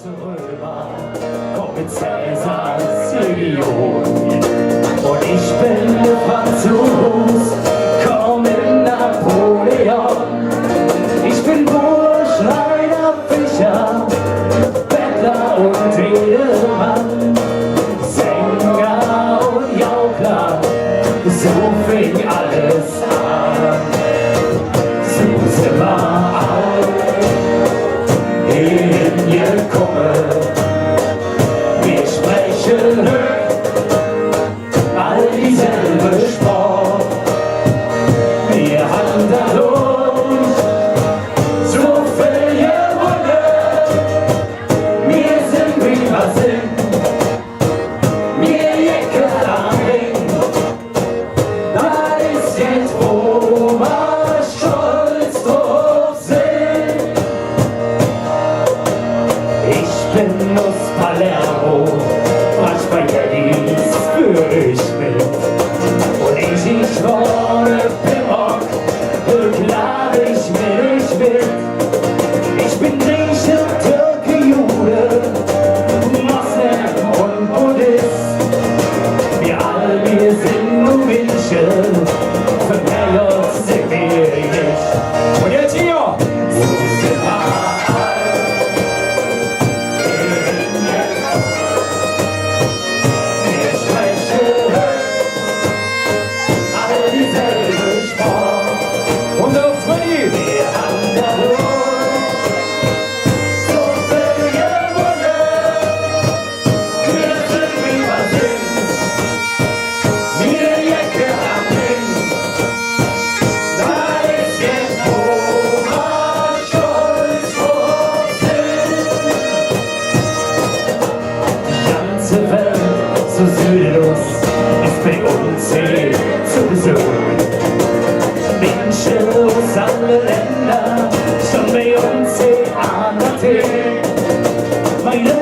Römer, komm mit Cäsars Legion. Und ich bin der Franzos, komm mit Napoleon. Ich bin Bursch, Schneider, Fischer, Bettler und Edelmann, Sänger und Jaukler, so fing alles an. So sind wir gekommen. Wir sprechen all dieselbe Sport. Wir haben dadurch so viel gewonnen. Wir sind wie wir sind. Wir jecken am Ring. Da ist jetzt wo wir stolz drauf sind. Ich bin aus Palermo, was bei Jedis für ich bin. Und ich wohne Pimmock, klar ich will nicht mit. Ich bin Grieche, Türke, Jude, Moslem und Buddhist. Wir alle, wir sind nur Menschen, für mehr sind wir nicht. Und jetzt hier! So sind wir alle. Und auf Freddy! Wir haben dadurch so viel gewonnen. Wir sind wie wir sind. Wir jecken am Ring. Da ist jetzt wo wir stolz drauf sind. Die ganze Welt so südlos ist bei uns hier zu Besuch. Menschen aus allen Ländern, schon bei uns hier an der Tee. Meine